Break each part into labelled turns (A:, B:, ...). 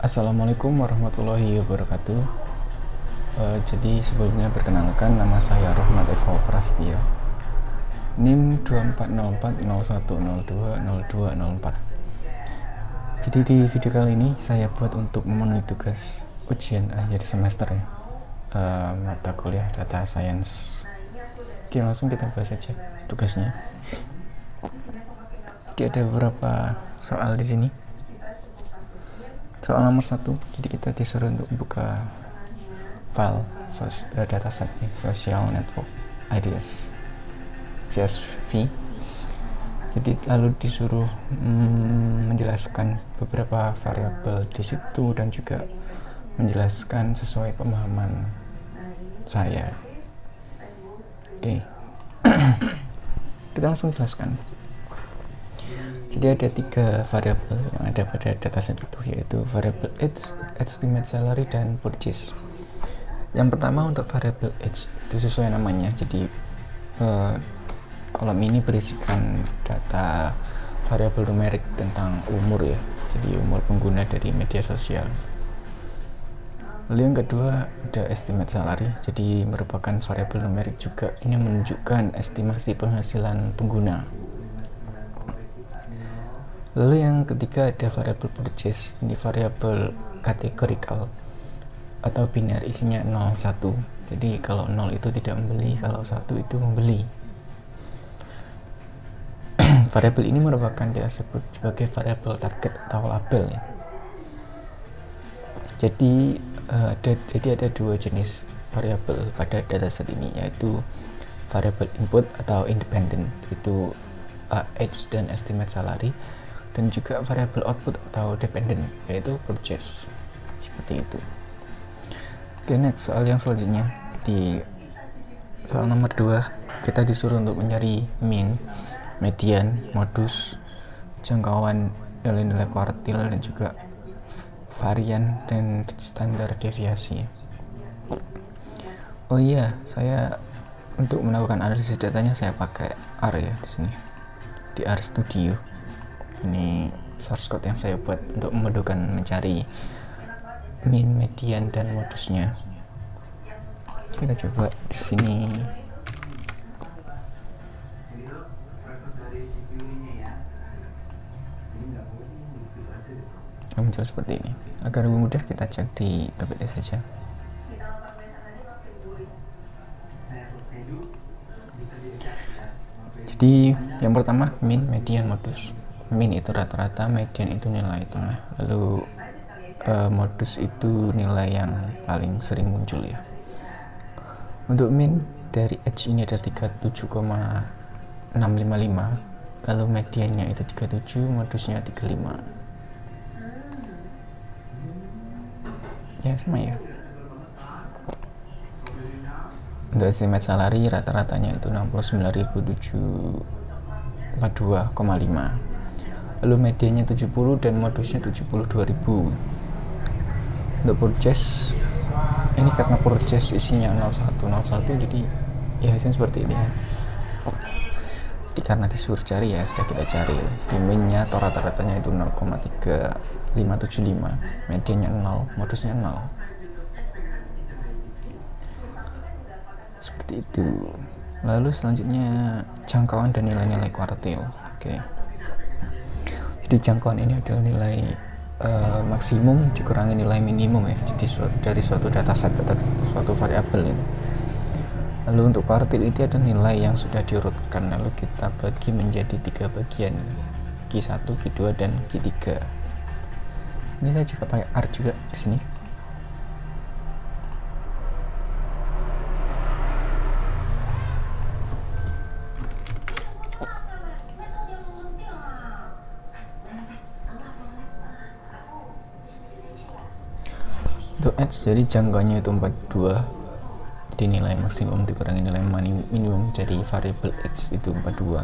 A: Assalamualaikum warahmatullahi wabarakatuh. Jadi sebelumnya perkenalkan, nama saya Rohmat Eko Prastio, NIM 240401020204. Jadi di video kali ini saya buat untuk memenuhi tugas ujian akhir semester ya, mata kuliah Data Science. Oke, langsung kita bahas saja tugasnya. Jadi ada beberapa soal di sini. Soal nomor 1, jadi kita disuruh untuk buka file dataset Social Network Ideas CSV. Jadi lalu disuruh menjelaskan beberapa variabel di situ dan juga menjelaskan sesuai pemahaman saya. Oke. Kita langsung jelaskan. Jadi ada 3 variabel yang ada pada dataset itu, yaitu variabel age, estimate salary, dan purchase. Yang pertama untuk variabel age itu sesuai namanya. Jadi kolom ini berisikan data variabel numerik tentang umur ya. Jadi umur pengguna dari media sosial. Lalu yang kedua ada estimate salary. Jadi merupakan variabel numerik juga. Ini menunjukkan estimasi penghasilan pengguna. Lalu yang ketiga ada variabel purchase. Ini variabel kategorikal atau biner, isinya 0, 1. Jadi kalau 0 itu tidak membeli, kalau 1 itu membeli. Variabel ini merupakan disebut sebagai variabel target atau label ya. Jadi ada 2 jenis variabel pada dataset ini, yaitu variabel input atau independent, itu age dan estimate salary, dan juga variabel output atau dependent, yaitu purchase. Seperti itu. Oke, next, soal yang selanjutnya. Di soal nomor 2, kita disuruh untuk mencari mean, median, modus, jangkauan, nilai-nilai kuartil, dan juga varian dan standar deviasi. Oh iya, saya untuk melakukan analisis datanya saya pakai R ya di sini, di R Studio. Ini source code yang saya buat untuk memudahkan mencari mean, median, dan modusnya. Kita coba di sini. Muncul seperti ini. Agar lebih mudah kita cek di PPT saja. Jadi yang pertama mean, median, modus. Mean itu rata-rata, median itu nilai tengah, lalu modus itu nilai yang paling sering muncul ya. Untuk mean dari age ini ada 37,655, lalu mediannya itu 37, modusnya 35. Ya sama ya. Untuk estimate salary rata-ratanya itu 69.742,5, lalu mediannya 70 dan modusnya 72.000. Untuk purchase ini karena purchase isinya 0101, jadi ya hasilnya seperti ini ya. Jadi karena disuruh cari ya sudah kita cari. Di mean-nya atau rata-ratanya itu 0,3575, mediannya 0, modusnya 0. Seperti itu. Lalu selanjutnya jangkauan dan nilai-nilai kuartil. Oke. Jadi jangkauan ini adalah nilai maksimum dikurangi nilai minimum ya. Jadi dari suatu dataset atau suatu variabel ini. Lalu untuk kuartil itu ada nilai yang sudah diurutkan, lalu kita bagi menjadi 3 bagian, Q1, Q2, dan Q3. Ini saya juga pakai R juga di sini. Untuk H, jadi jangkauannya itu 42, di nilai maksimum dikurangi nilai minimum, jadi variabel H itu 42.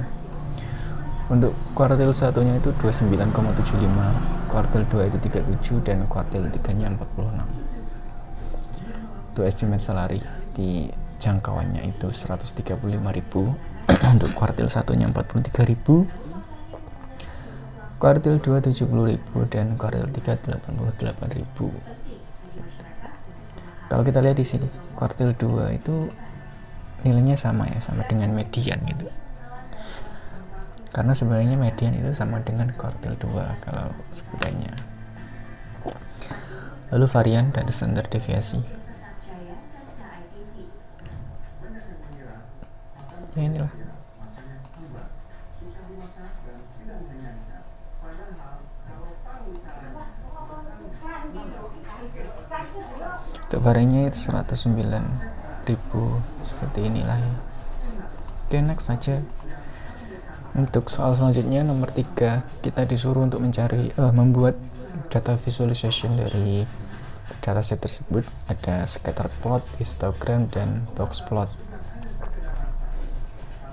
A: Untuk kuartil 1-nya itu 29,75, kuartil 2 itu 37, dan kuartil 3-nya 46. Untuk estimate salary di jangkauannya itu 135.000, untuk kuartil 1-nya 43.000, kuartil 2 70.000 dan kuartil 3 88.000. Kalau kita lihat di sini, kuartil 2 itu nilainya sama ya, sama dengan median gitu. Karena sebenarnya median itu sama dengan kuartil 2 kalau sebutannya. Lalu varian dan standar deviasi. Ya inilah. Untuk variannya itu 109.000 seperti inilah ya. Oke, next saja. Untuk soal selanjutnya nomor 3, kita disuruh untuk mencari membuat data visualization dari dataset tersebut. Ada scatter plot, histogram, dan box plot.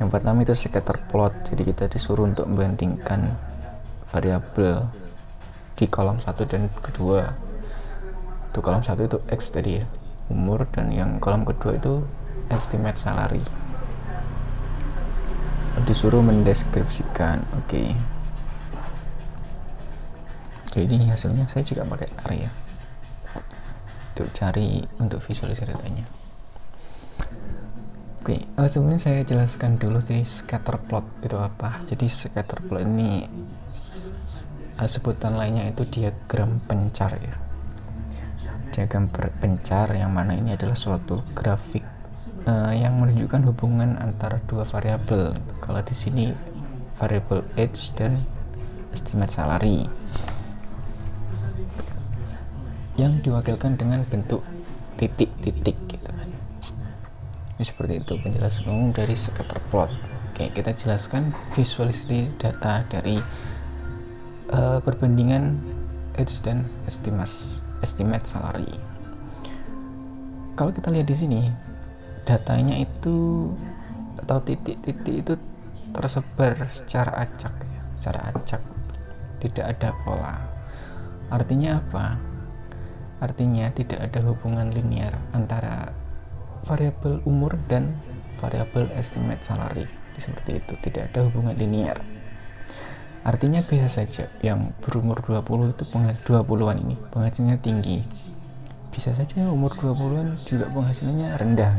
A: Yang pertama itu scatter plot. Jadi kita disuruh untuk membandingkan variabel di kolom 1 dan kedua. Untuk kolom 1 itu X tadi ya, umur, dan yang kolom kedua itu estimate salary. Disuruh mendeskripsikan. Oke. Jadi hasilnya saya juga pakai R ya untuk cari untuk visualisasi datanya. Oke, sebelumnya saya jelaskan dulu di scatter plot itu apa. Jadi scatter plot ini sebutan lainnya itu diagram pencar ya. Diagram pencar yang mana ini adalah suatu grafik yang menunjukkan hubungan antara dua variabel. Kalau di sini variabel age dan estimate salary yang diwakilkan dengan bentuk titik-titik gitu kan. Ini seperti itu penjelasan umum dari scatter plot. Oke, kita jelaskan visualisasi data dari perbandingan age dan estimate salary. Kalau kita lihat di sini, datanya itu atau titik-titik itu tersebar secara acak ya, secara acak, tidak ada pola. Artinya apa? Artinya tidak ada hubungan linear antara variabel umur dan variabel estimate salary. Seperti itu, tidak ada hubungan linear. Artinya bisa saja yang berumur 20 itu 20-an ini penghasilannya tinggi. Bisa saja umur 20-an juga penghasilannya rendah.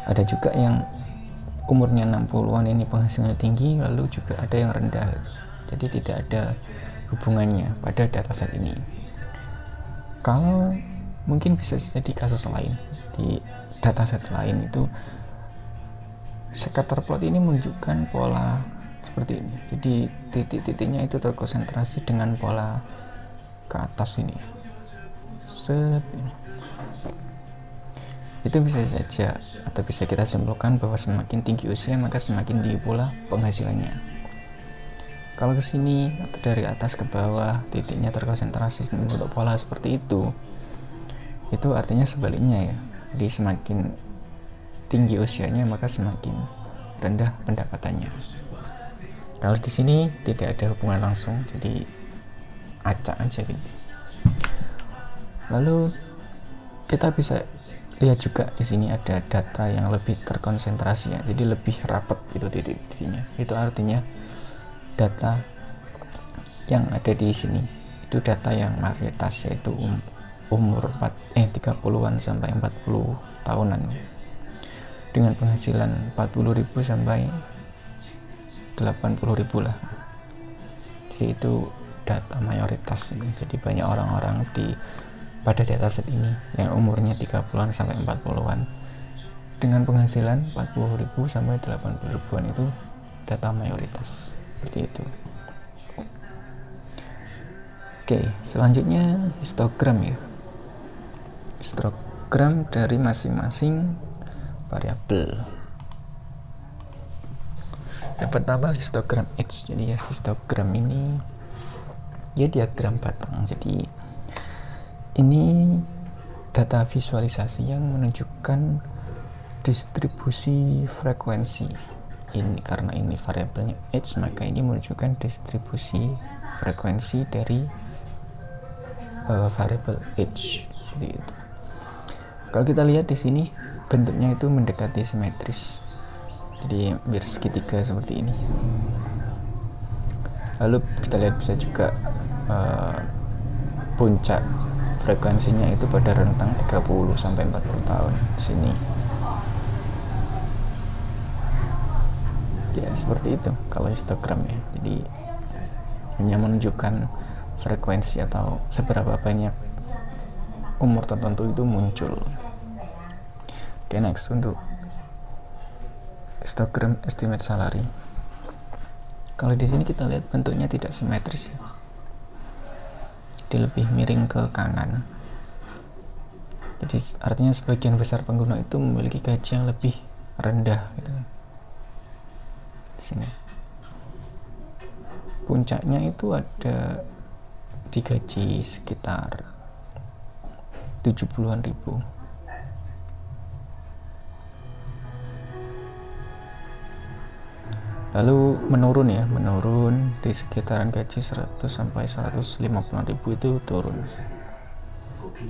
A: Ada juga yang umurnya 60-an ini penghasilannya tinggi, lalu juga ada yang rendah. Jadi tidak ada hubungannya pada dataset ini. Kalau mungkin bisa jadi kasus lain, di dataset lain itu scatter plot ini menunjukkan pola seperti ini. Jadi titik-titiknya itu terkonsentrasi dengan pola ke atas ini. Set ini. Itu bisa saja atau bisa kita simpulkan bahwa semakin tinggi usia maka semakin tinggi pula penghasilannya. Kalau ke sini atau dari atas ke bawah titiknya terkonsentrasi untuk pola seperti itu artinya sebaliknya ya. Jadi semakin tinggi usianya maka semakin rendah pendapatannya. Kalau di sini tidak ada hubungan langsung, jadi acak aja gitu. Lalu kita bisa lihat juga di sini ada data yang lebih terkonsentrasi ya, jadi lebih rapat itu titik-titiknya. Itu artinya data yang ada di sini itu data yang mayoritas, yaitu umur 30-an sampai 40 tahunan dengan penghasilan 40.000 sampai 80.000 lah. Jadi itu data mayoritas. Jadi banyak orang-orang pada dataset ini yang umurnya 30-an sampai 40-an dengan penghasilan 40.000 sampai 80.000-an itu data mayoritas. Seperti itu. Oke, selanjutnya histogram ya. Histogram dari masing-masing variabel. Yang pertama histogram age. Jadi ya histogram ini ya diagram batang. Jadi ini data visualisasi yang menunjukkan distribusi frekuensi. Ini karena ini variabelnya age, maka ini menunjukkan distribusi frekuensi dari variabel age. Jadi itu. Kalau kita lihat di sini bentuknya itu mendekati simetris. Jadi hampir segitiga seperti ini. Lalu kita lihat bisa juga puncak frekuensinya itu pada rentang 30 sampai 40 tahun di sini. Ya seperti itu kalau histogram ya. Jadi hanya menunjukkan frekuensi atau seberapa banyak umur tertentu itu muncul. Oke, next untuk histogram estimate salary. Kalau di sini kita lihat bentuknya tidak simetris ya. Jadi lebih miring ke kanan. Jadi artinya sebagian besar pengguna itu memiliki gaji yang lebih rendah gitu. Di sini. Puncaknya itu ada di gaji sekitar 70-an ribu. Lalu menurun di sekitaran gaji 100 sampai 150 ribu itu turun.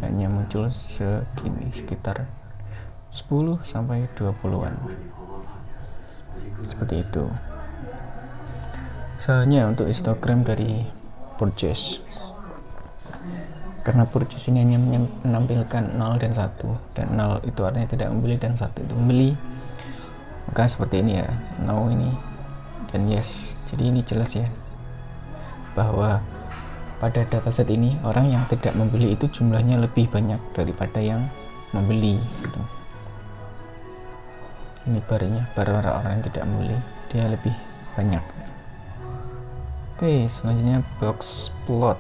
A: Hanya muncul segini sekitar 10 sampai 20-an. Seperti itu. Soalnya untuk histogram dari purchase. Karena purchase ini hanya menampilkan 0 dan 1, dan 0 itu artinya tidak membeli dan 1 itu membeli. Maka seperti ini ya, no ini dan yes. Jadi ini jelas ya bahwa pada dataset ini orang yang tidak membeli itu jumlahnya lebih banyak daripada yang membeli gitu. Ini barnya, bar orang yang tidak membeli dia lebih banyak. Oke, selanjutnya box plot.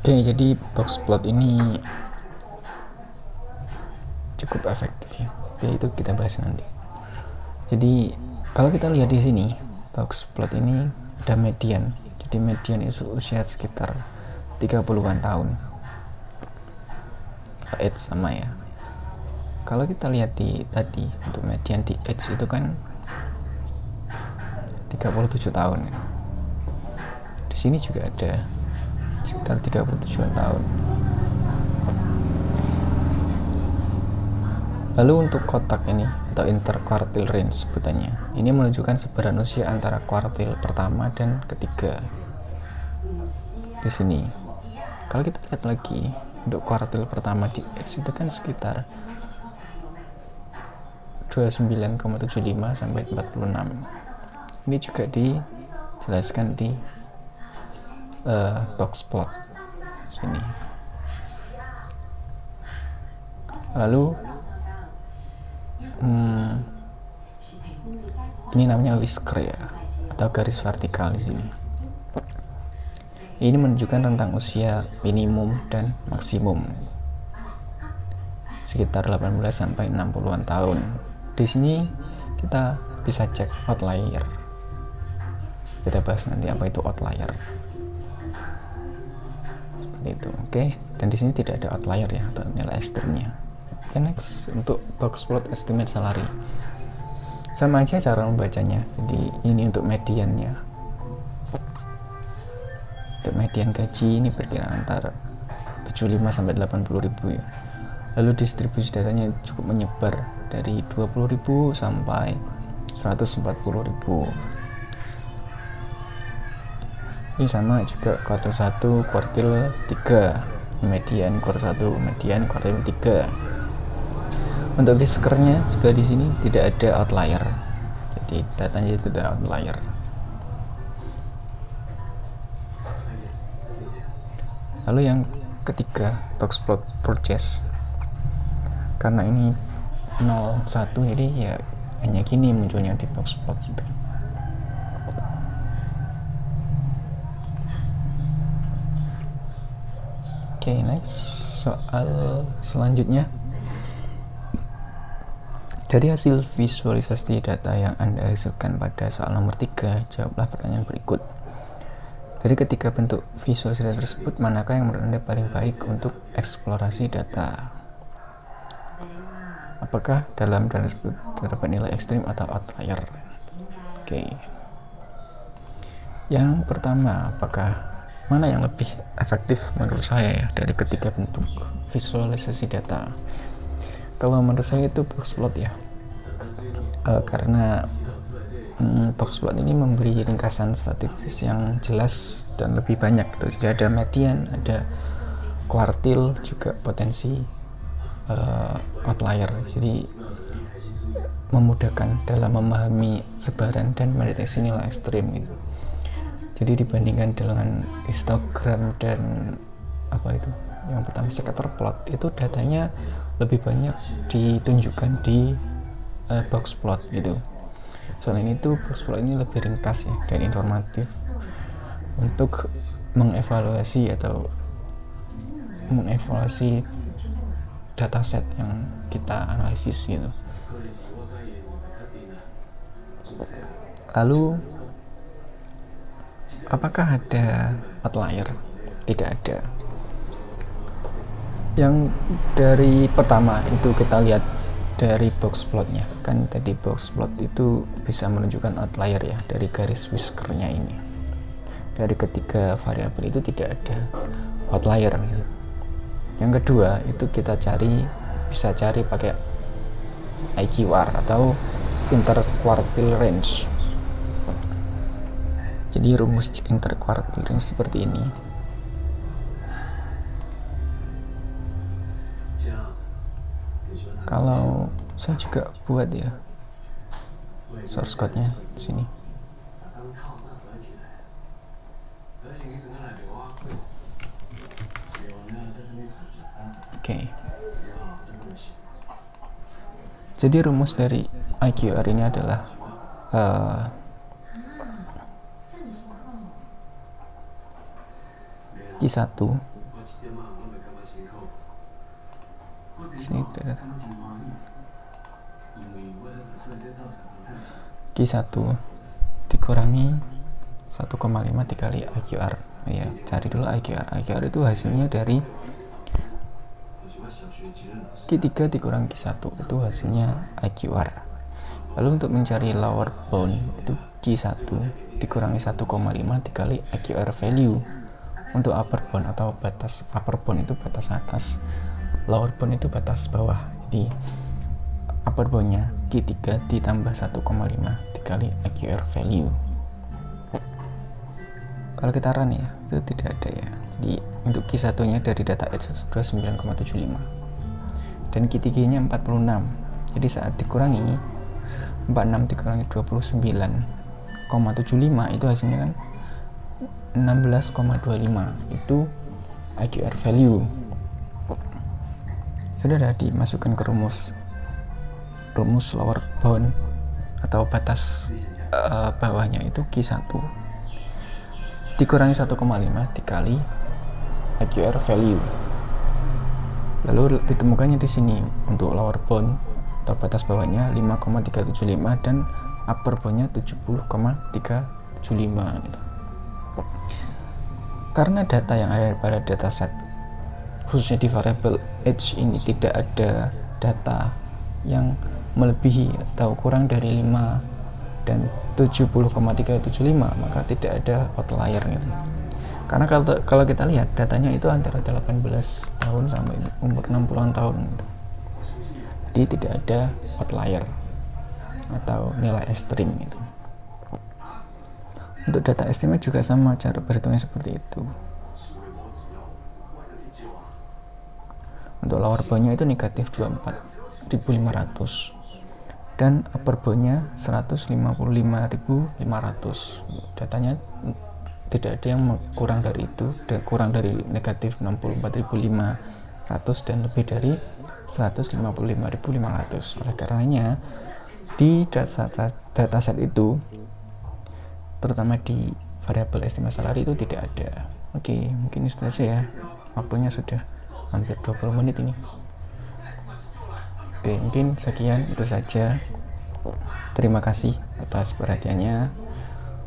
A: Oke, jadi box plot ini cukup efektif ya. Oke, itu kita bahas nanti. Jadi kalau kita lihat di sini box plot ini ada median. Jadi median itu usia sekitar 30-an tahun. Age sama ya. Kalau kita lihat di tadi untuk median di age itu kan 37 tahun. Di sini juga ada sekitar 37 tahun. Lalu untuk kotak ini atau interquartile range sebutannya, ini menunjukkan sebaran usia antara kuartil pertama dan ketiga. Di sini, kalau kita lihat lagi untuk kuartil pertama di age itu kan sekitar 29,75 sampai 46. Ini juga dijelaskan di box plot sini. Lalu ini namanya whisker ya, atau garis vertikal di sini. Ini menunjukkan rentang usia minimum dan maksimum sekitar 18 sampai 60-an tahun. Di sini kita bisa cek outlier. Kita bahas nanti apa itu outlier. Itu oke. Dan di sini tidak ada outlier ya atau nilai ekstrimnya. Oke, next untuk box plot estimate salary. Sama aja cara membacanya. Jadi ini untuk mediannya. Untuk median gaji ini berkira antara 75 sampai 80 ribu ya. Lalu distribusi datanya cukup menyebar dari 20 ribu sampai 140 ribu. Ini sama juga kuartil 1, kuartil 3, median kuartil 1, median kuartil 3. Untuk whiskernya juga di sini tidak ada outlier. Jadi datanya tidak outlier. Lalu yang ketiga, box plot purchase. Karena ini 01 jadi ya hanya gini munculnya di box plot gitu. Oke, next soal selanjutnya. Dari hasil visualisasi data yang Anda hasilkan pada soal nomor 3, jawablah pertanyaan berikut. Dari ketiga bentuk visualisasi data tersebut, manakah yang menurut Anda paling baik untuk eksplorasi data? Apakah dalam data tersebut terdapat nilai ekstrim atau outlier? Oke. Yang pertama, mana yang lebih efektif menurut saya ya dari ketiga bentuk visualisasi data? Kalau menurut saya itu box plot ya, karena box plot ini memberi ringkasan statistik yang jelas dan lebih banyak gitu. Jadi ada median, ada kuartil, juga potensi outlier. Jadi memudahkan dalam memahami sebaran dan mendeteksi nilai ekstrim gitu. Jadi dibandingkan dengan histogram dan apa itu yang pertama scatter plot, itu datanya lebih banyak ditunjukkan di box plot gitu. Selain itu box plot ini lebih ringkas ya dan informatif untuk mengevaluasi dataset yang kita analisis gitu. Lalu apakah ada outlier? Tidak ada. Yang dari pertama itu kita lihat dari box plotnya, kan tadi box plot itu bisa menunjukkan outlier ya dari garis whiskernya ini. Dari ketiga variabel itu tidak ada outlier gitu. Yang kedua itu kita bisa cari pakai IQR atau interquartile range. Jadi rumus interquartile range seperti ini. Kalau saya juga buat ya source code-nya di sini. Oke. Jadi rumus dari IQR ini adalah Q1 sini Q1 dikurangi 1,5 dikali IQR ya, cari dulu IQR. IQR itu hasilnya dari Q3 dikurangi Q1 itu hasilnya IQR. Lalu untuk mencari lower bound itu Q1 dikurangi 1,5 dikali IQR value. Untuk upper bound atau batas, upper bound itu batas atas, lower bound itu batas bawah. Jadi upper boundnya Q3 ditambah 1,5 dikali IQR value. Kalau kita run ya, itu tidak ada ya. Jadi untuk Q1 nya dari data H 29,75 dan Q3 nya 46. Jadi saat dikurangi 46 dikurangi 29,75 itu hasilnya kan 16,25, itu IQR value. Sudah dimasukkan ke rumus lower bound atau batas bawahnya itu Q1 dikurangi 1,5 dikali IQR value. Lalu ditemukannya di sini untuk lower bound atau batas bawahnya 5,375 dan upper boundnya 70,375 gitu. Karena data yang ada pada dataset khususnya di variable H ini tidak ada data yang melebihi atau kurang dari 5 dan 70,375, maka tidak ada outlier gitu. Karena kalau kita lihat datanya itu antara 18 tahun sampai umur 60-an tahun gitu. Jadi tidak ada outlier atau nilai ekstrim gitu. Untuk data estimate juga sama, cara berhitungnya seperti itu. Untuk lower boundnya itu negatif 24.500 dan upper boundnya 155.500. Datanya tidak ada yang kurang dari itu, dan kurang dari negatif 64.500 dan lebih dari 155.500. Oleh karenanya di dataset itu, terutama di variabel estimasi salary itu tidak ada. Oke, mungkin itu saja ya, waktunya sudah hampir 20 menit ini. Oke, mungkin sekian itu saja. Terima kasih atas perhatiannya.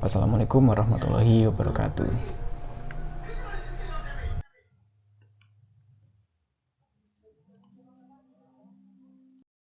A: Wassalamualaikum warahmatullahi wabarakatuh.